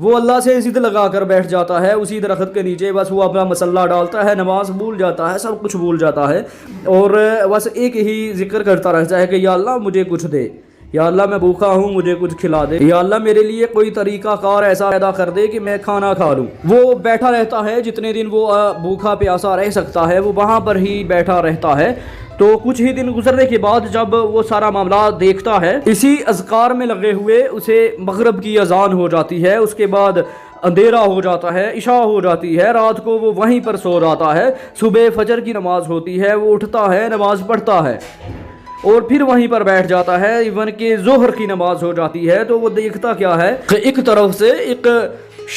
وہ اللہ سے ضد لگا کر بیٹھ جاتا ہے اسی درخت کے نیچے، بس وہ اپنا مسلح ڈالتا ہے، نماز بھول جاتا ہے، سب کچھ بھول جاتا ہے، اور بس ایک ہی ذکر کرتا رہتا ہے کہ یا اللہ مجھے کچھ دے، یا اللہ میں بھوکا ہوں مجھے کچھ کھلا دے، یا اللہ میرے لیے کوئی طریقہ کار ایسا پیدا کر دے کہ میں کھانا کھا لوں۔ وہ بیٹھا رہتا ہے جتنے دن وہ بھوکا پیاسا رہ سکتا ہے، وہ وہاں پر ہی بیٹھا رہتا ہے۔ تو کچھ ہی دن گزرنے کے بعد جب وہ سارا معاملہ دیکھتا ہے، اسی اذکار میں لگے ہوئے اسے مغرب کی اذان ہو جاتی ہے، اس کے بعد اندھیرا ہو جاتا ہے، عشاء ہو جاتی ہے، رات کو وہ وہیں پر سو جاتا ہے، صبح فجر کی نماز ہوتی ہے، وہ اٹھتا ہے، نماز پڑھتا ہے اور پھر وہیں پر بیٹھ جاتا ہے، ایون کہ ظہر کی نماز ہو جاتی ہے تو وہ دیکھتا کیا ہے کہ ایک طرف سے ایک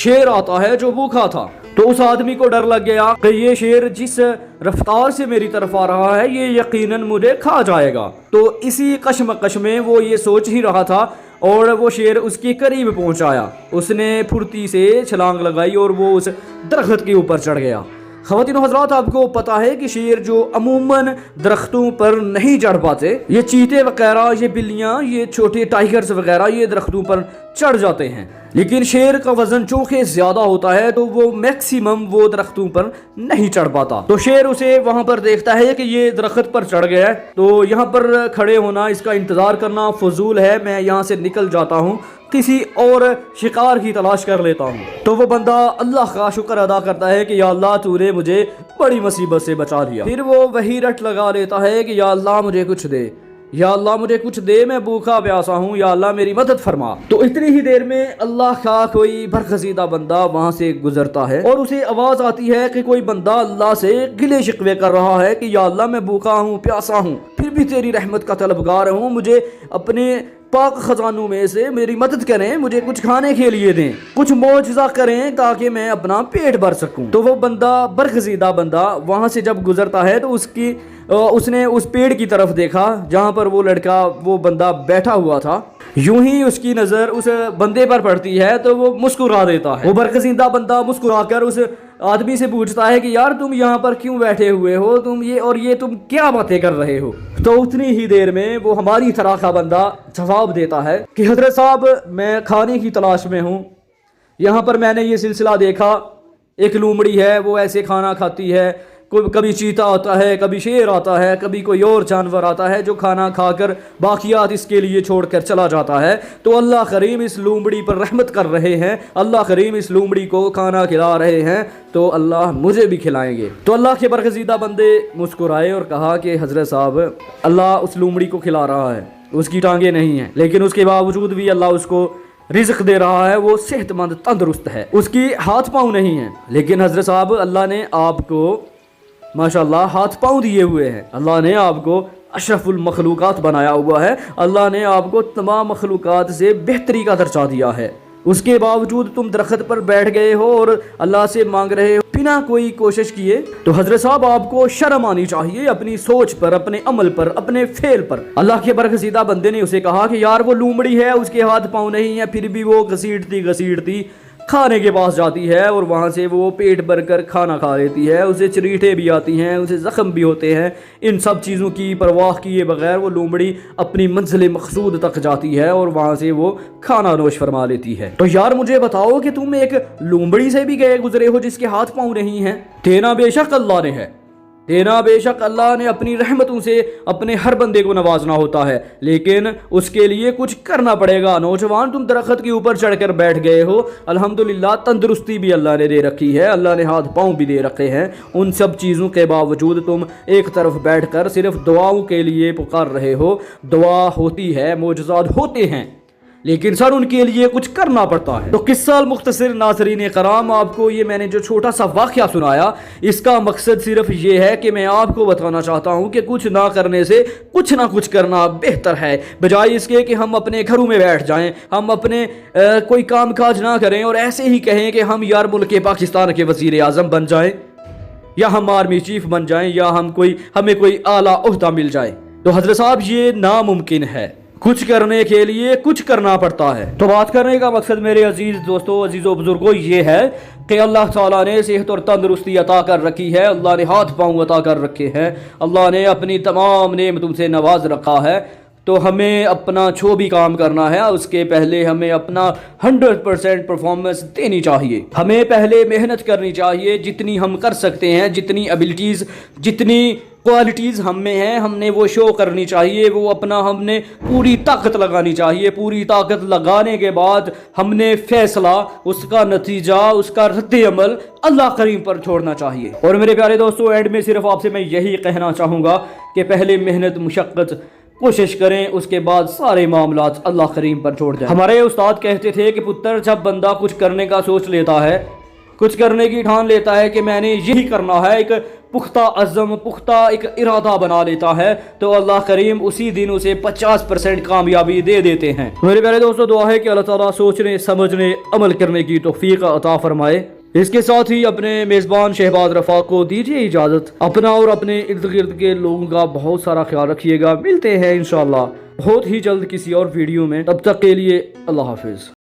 شیر آتا ہے جو بھوکا تھا۔ تو اس آدمی کو ڈر لگ گیا کہ یہ شیر جس رفتار سے میری طرف آ رہا ہے یہ یقیناً مجھے کھا جائے گا۔ تو اسی کشمکش میں وہ یہ سوچ ہی رہا تھا اور وہ شیر اس کے قریب پہنچایا، اس نے پھرتی سے چھلانگ لگائی اور وہ اس درخت کے اوپر چڑھ گیا۔ خواتین و حضرات، آپ کو پتا ہے کہ شیر جو عموماً درختوں پر نہیں چڑھ پاتے، یہ چیتے وغیرہ، یہ بلیاں، یہ چھوٹے ٹائیگرز وغیرہ یہ درختوں پر چڑھ جاتے ہیں، لیکن شیر کا وزن چونکہ زیادہ ہوتا ہے تو وہ میکسیمم وہ درختوں پر نہیں چڑھ پاتا۔ تو شیر اسے وہاں پر دیکھتا ہے کہ یہ درخت پر چڑھ گیا ہے، تو یہاں پر کھڑے ہونا، اس کا انتظار کرنا فضول ہے، میں یہاں سے نکل جاتا ہوں، کسی اور شکار کی تلاش کر لیتا ہوں۔ تو وہ بندہ اللہ کا شکر ادا کرتا ہے کہ یا اللہ تو نے مجھے بڑی مصیبت سے بچا لیا۔ پھر وہ وہی رٹ لگا لیتا ہے کہ یا اللہ مجھے کچھ دے، یا اللہ مجھے کچھ دے، میں بھوکا پیاسا ہوں، یا اللہ میری مدد فرما۔ تو اتنی ہی دیر میں اللہ کا کوئی برگزیدہ بندہ وہاں سے گزرتا ہے اور اسے آواز آتی ہے کہ کوئی بندہ اللہ سے گلے شکوے کر رہا ہے کہ یا اللہ میں بھوکا ہوں، پیاسا ہوں، پھر بھی تیری رحمت کا طلبگار ہوں، مجھے اپنے پاک خزانوں میں سے میری مدد کریں، مجھے کچھ کھانے کے لیے دیں، کچھ معجزہ کریں تاکہ میں اپنا پیٹ بھر سکوں۔ تو وہ بندہ، برگزیدہ بندہ وہاں سے جب گزرتا ہے تو اس نے اس پیڑ کی طرف دیکھا جہاں پر وہ لڑکا، وہ بندہ بیٹھا ہوا تھا۔ یوں ہی اس کی نظر اس بندے پر پڑتی ہے تو وہ مسکرا دیتا ہے۔ وہ برگزیدہ بندہ مسکرا کر اس آدمی سے پوچھتا ہے کہ یار تم یہاں پر کیوں بیٹھے ہوئے ہو، تم کیا باتیں کر رہے ہو؟ تو اتنی ہی دیر میں وہ ہماری طرح کا بندہ جواب دیتا ہے کہ حضرت صاحب میں کھانے کی تلاش میں ہوں، یہاں پر میں نے یہ سلسلہ دیکھا، ایک لومڑی ہے وہ ایسے کھانا کھاتی ہے، کبھی چیتا آتا ہے، کبھی شیر آتا ہے، کبھی کوئی اور جانور آتا ہے جو کھانا کھا کر باقیات اس کے لیے چھوڑ کر چلا جاتا ہے، تو اللہ کریم اس لومڑی پر رحمت کر رہے ہیں، اللہ کریم اس لومڑی کو کھانا کھلا رہے ہیں، تو اللہ مجھے بھی کھلائیں گے۔ تو اللہ کے برگزیدہ بندے مسکرائے اور کہا کہ حضرت صاحب اللہ اس لومڑی کو کھلا رہا ہے، اس کی ٹانگیں نہیں ہیں، لیکن اس کے باوجود بھی اللہ اس کو رزق دے رہا ہے، وہ صحت مند تندرست ہے، اس کی ہاتھ پاؤں نہیں ہیں، لیکن حضرت صاحب اللہ نے آپ کو ماشاءاللہ ہاتھ پاؤں دیے ہوئے ہیں، اللہ نے آپ کو اشرف المخلوقات بنایا ہوا ہے، اللہ نے آپ کو تمام مخلوقات سے بہتری کا درجہ دیا ہے، اس کے باوجود تم درخت پر بیٹھ گئے ہو اور اللہ سے مانگ رہے ہو بنا کوئی کوشش کیے۔ تو حضرت صاحب آپ کو شرم آنی چاہیے اپنی سوچ پر، اپنے عمل پر، اپنے فعل پر۔ اللہ کے برگزیدہ بندے نے اسے کہا کہ یار وہ لومڑی ہے، اس کے ہاتھ پاؤں نہیں ہیں، پھر بھی وہ گھسیٹتی کھانے کے پاس جاتی ہے اور وہاں سے وہ پیٹ بھر کر کھانا کھا لیتی ہے، اسے چریٹیں بھی آتی ہیں، اسے زخم بھی ہوتے ہیں، ان سب چیزوں کی پرواہ کیے بغیر وہ لومڑی اپنی منزل مقصود تک جاتی ہے اور وہاں سے وہ کھانا نوش فرما لیتی ہے۔ تو یار مجھے بتاؤ کہ تم ایک لومڑی سے بھی گئے گزرے ہو جس کے ہاتھ پاؤں نہیں ہیں؟ دینا بے شک اللہ نے ہے، دینا بے شک اللہ نے اپنی رحمتوں سے اپنے ہر بندے کو نوازنا ہوتا ہے، لیکن اس کے لیے کچھ کرنا پڑے گا۔ نوجوان تم درخت کے اوپر چڑھ کر بیٹھ گئے ہو، الحمدللہ تندرستی بھی اللہ نے دے رکھی ہے، اللہ نے ہاتھ پاؤں بھی دے رکھے ہیں، ان سب چیزوں کے باوجود تم ایک طرف بیٹھ کر صرف دعاؤں کے لیے پکار رہے ہو۔ دعا ہوتی ہے، معجزات ہوتے ہیں، لیکن سر ان کے لیے کچھ کرنا پڑتا ہے۔ تو قصہ مختصر ناظرین کرام، آپ کو یہ میں نے جو چھوٹا سا واقعہ سنایا، اس کا مقصد صرف یہ ہے کہ میں آپ کو بتانا چاہتا ہوں کہ کچھ نہ کرنے سے کچھ نہ کچھ کرنا بہتر ہے، بجائے اس کے کہ ہم اپنے گھروں میں بیٹھ جائیں، ہم اپنے کوئی کام کاج نہ کریں اور ایسے ہی کہیں کہ ہم یار ملک پاکستان کے وزیر اعظم بن جائیں، یا ہم آرمی چیف بن جائیں، یا ہمیں کوئی اعلیٰ عہدہ مل جائے۔ تو حضرت صاحب یہ ناممکن ہے، کچھ کرنے کے لیے کچھ کرنا پڑتا ہے۔ تو بات کرنے کا مقصد میرے عزیز دوستو، عزیز و بزرگوں، یہ ہے کہ اللہ تعالیٰ نے صحت اور تندرستی عطا کر رکھی ہے، اللہ نے ہاتھ پاؤں عطا کر رکھے ہیں، اللہ نے اپنی تمام نعمتوں سے نواز رکھا ہے، تو ہمیں اپنا جو بھی کام کرنا ہے اس کے پہلے ہمیں اپنا 100% پرفارمنس دینی چاہیے. ہمیں پہلے محنت کرنی چاہیے جتنی ہم کر سکتے ہیں, جتنی ایبلٹیز جتنی کوالٹیز ہم میں ہیں ہم نے وہ شو کرنی چاہیے. وہ اپنا ہم نے پوری طاقت لگانی چاہیے. پوری طاقت لگانے کے بعد ہم نے فیصلہ, اس کا نتیجہ, اس کا رد عمل اللہ کریم پر چھوڑنا چاہیے. اور میرے پیارے دوستو, اینڈ میں صرف آپ سے میں یہی کہنا چاہوں گا کہ پہلے محنت مشقت کوشش کریں, اس کے بعد سارے معاملات اللہ کریم پر چھوڑ دیں. ہمارے استاد کہتے تھے کہ پتر جب بندہ کچھ کرنے کا سوچ لیتا ہے, کچھ کرنے کی ٹھان لیتا ہے کہ میں نے یہی کرنا ہے, ایک پختہ عزم پختہ ایک ارادہ بنا لیتا ہے, تو اللہ کریم اسی دن اسے 50% کامیابی دے دیتے ہیں. میرے پیارے دوستو, دعا ہے کہ اللہ تعالیٰ سوچنے سمجھنے عمل کرنے کی توفیق عطا فرمائے. اس کے ساتھ ہی اپنے میزبان شہباز رفاق کو دیجیے اجازت. اپنا اور اپنے ارد گرد کے لوگوں کا بہت سارا خیال رکھیے گا. ملتے ہیں انشاءاللہ بہت ہی جلد کسی اور ویڈیو میں. تب تک کے لیے اللہ حافظ.